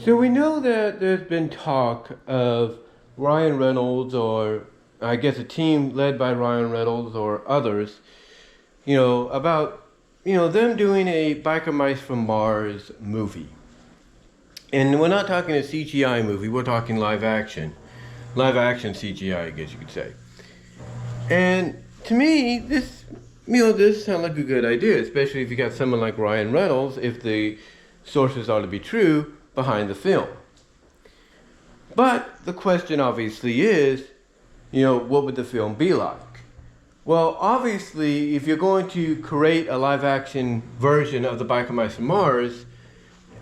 So we know that there's been talk of Ryan Reynolds, or I guess a team led by Ryan Reynolds or others, about, them doing a Biker Mice from Mars movie. And we're not talking a CGI movie, we're talking live action. Live action CGI, I guess you could say. And to me, this sounds like a good idea, especially if you got someone like Ryan Reynolds, if the sources are to be true, behind the film. But the question obviously is, what would the film be like? Well, obviously, if you're going to create a live action version of the Biker Mice from Mars,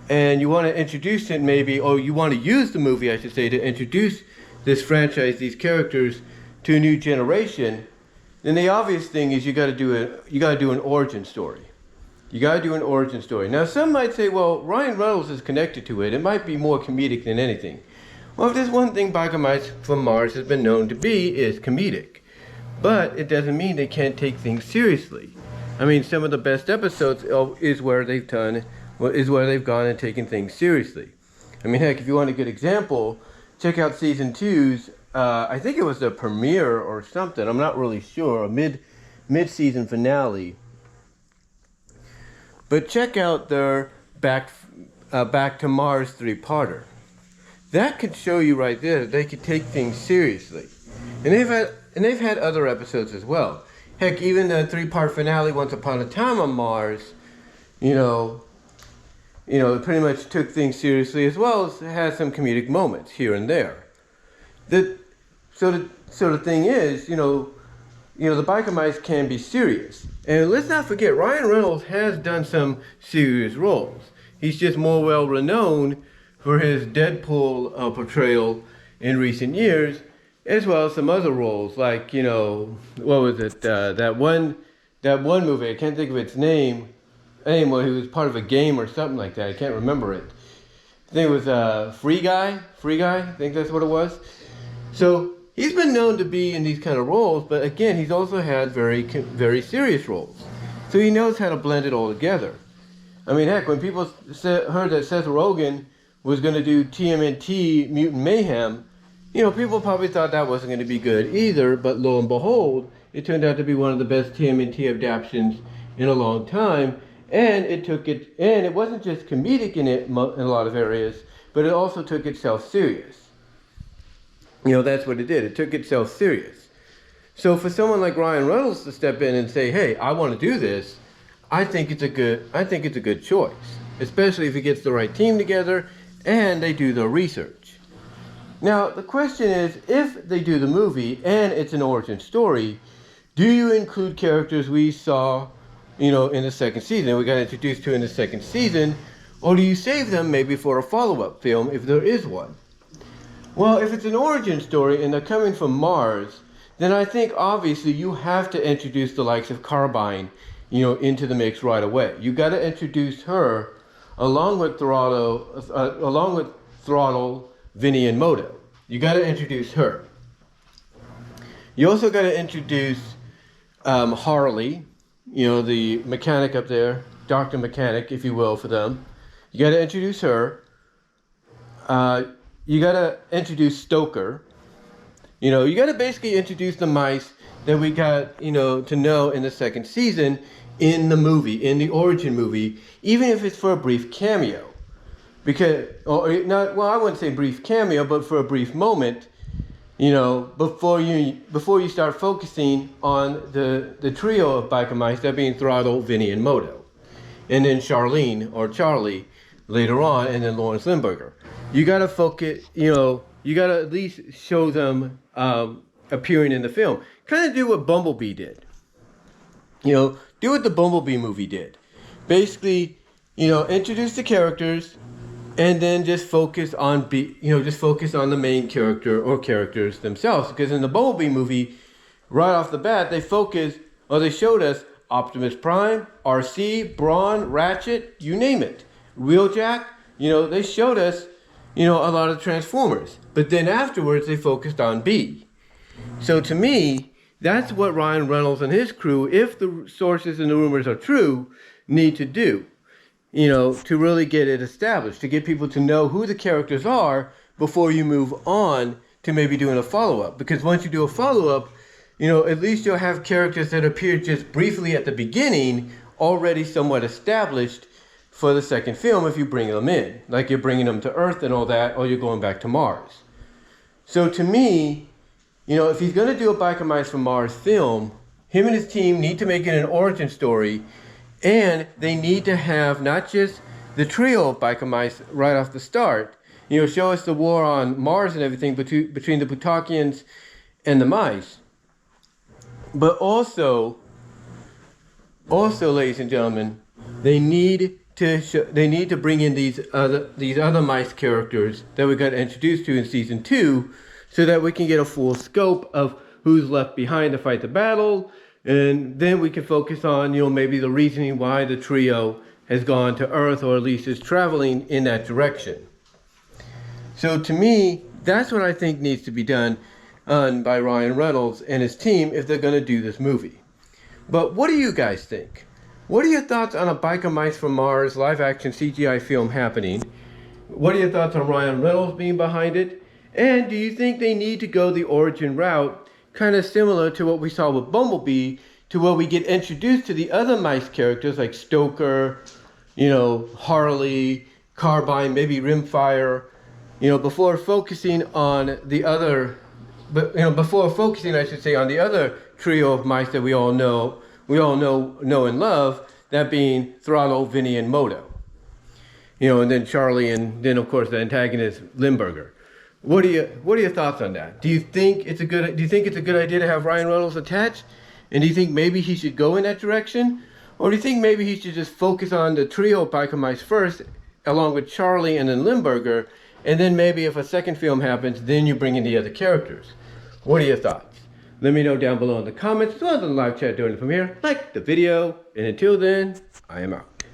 and you want to introduce it maybe, or you want to use the movie, I should say, to introduce this franchise, these characters, to a new generation, then the obvious thing is you got to do an origin story. You got to do an origin story. Now, some might say, well, Ryan Reynolds is connected to it. It might be more comedic than anything. Well, if there's one thing Biker Mice from Mars has been known to be, is comedic. But it doesn't mean they can't take things seriously. I mean, some of the best episodes is where they've gone and taken things seriously. I mean, heck, if you want a good example, check out season 2's. I think it was the premiere or something. I'm not really sure. A mid-season finale. But check out their Back to Mars 3-parter. That could show you right there that they could take things seriously. And they've had other episodes as well. Heck, even the 3-part finale, Once Upon a Time on Mars, it pretty much took things seriously, as well as had some comedic moments here and there. So the thing is, the Biker Mice can be serious. And let's not forget, Ryan Reynolds has done some serious roles. He's just more well renowned for his Deadpool portrayal in recent years, as well as some other roles, like, what was it? That one movie, I can't think of its name. Anyway, he was part of a game or something like that. I can't remember it. I think it was Free Guy. I think that's what it was. So he's been known to be in these kind of roles, but again, he's also had very, very serious roles. So he knows how to blend it all together. I mean, heck, when people heard that Seth Rogen was going to do TMNT Mutant Mayhem, people probably thought that wasn't going to be good either, but lo and behold, it turned out to be one of the best TMNT adaptations in a long time, and it wasn't just comedic in a lot of areas, but it also took itself serious. That's what it did. It took itself serious. So for someone like Ryan Reynolds to step in and say, "Hey, I want to do this," I think it's a good choice, especially if he gets the right team together and they do their research. Now, the question is, if they do the movie and it's an origin story, do you include characters we saw, in the second season, we got introduced to in the second season, or do you save them maybe for a follow-up film if there is one? Well, if it's an origin story and they're coming from Mars, then I think obviously you have to introduce the likes of Carbine, into the mix right away. You got to introduce her along with Throttle, Vinny, and Moto. You got to introduce her. You also got to introduce Harley, the mechanic up there, Dr. Mechanic, if you will, for them. You got to introduce her. You got to introduce Stoker. You got to basically introduce the mice that we got, to know in the second season in the movie, in the origin movie, even if it's for a brief cameo. I wouldn't say brief cameo, but for a brief moment, before you start focusing on the trio of Biker Mice, that being Throttle, Vinny, and Moto. And then Charlene, or Charlie, later on, and then Lawrence Limburger. You got to focus, you got to at least show them appearing in the film. Kind of do what Bumblebee did. Do what the Bumblebee movie did. Basically, introduce the characters and then just focus on the main character or characters themselves. Because in the Bumblebee movie, right off the bat, they showed us Optimus Prime, RC, Brawn, Ratchet, you name it. Wheeljack, they showed us, a lot of Transformers. But then afterwards, they focused on B. So to me, that's what Ryan Reynolds and his crew, if the sources and the rumors are true, need to do. to really get it established, to get people to know who the characters are before you move on to maybe doing a follow-up. Because once you do a follow-up, at least you'll have characters that appear just briefly at the beginning already somewhat established for the second film if you bring them in. Like you're bringing them to Earth and all that, or you're going back to Mars. So to me, if he's going to do a Biker Mice from Mars film, him and his team need to make it an origin story, and they need to have not just the trio of Biker Mice right off the start, show us the war on Mars and everything between the Butakians and the mice, but also, ladies and gentlemen, they need to bring in these other mice characters that we got introduced to in season 2, so that we can get a full scope of who's left behind to fight the battle, and then we can focus on maybe the reasoning why the trio has gone to Earth, or at least is traveling in that direction. So to me, that's what I think needs to be done by Ryan Reynolds and his team if they're going to do this movie. But what do you guys think? What are your thoughts on a Biker Mice from Mars live-action CGI film happening? What are your thoughts on Ryan Reynolds being behind it? And do you think they need to go the origin route, kind of similar to what we saw with Bumblebee, to where we get introduced to the other mice characters like Stoker, Harley, Carbine, maybe Rimfire, before focusing on the other, I should say, on the other trio of mice that we all know and love, that being Throttle, Vinny, and Moto. And then Charlie, and then of course the antagonist Limburger. What are your thoughts on that? Do you think it's a good idea to have Ryan Reynolds attached? And do you think maybe he should go in that direction? Or do you think maybe he should just focus on the trio of Biker Mice first, along with Charlie and then Limburger, and then maybe if a second film happens, then you bring in the other characters? What are your thoughts? Let me know down below in the comments, as well as in the live chat during the premiere. Like the video, and until then, I am out.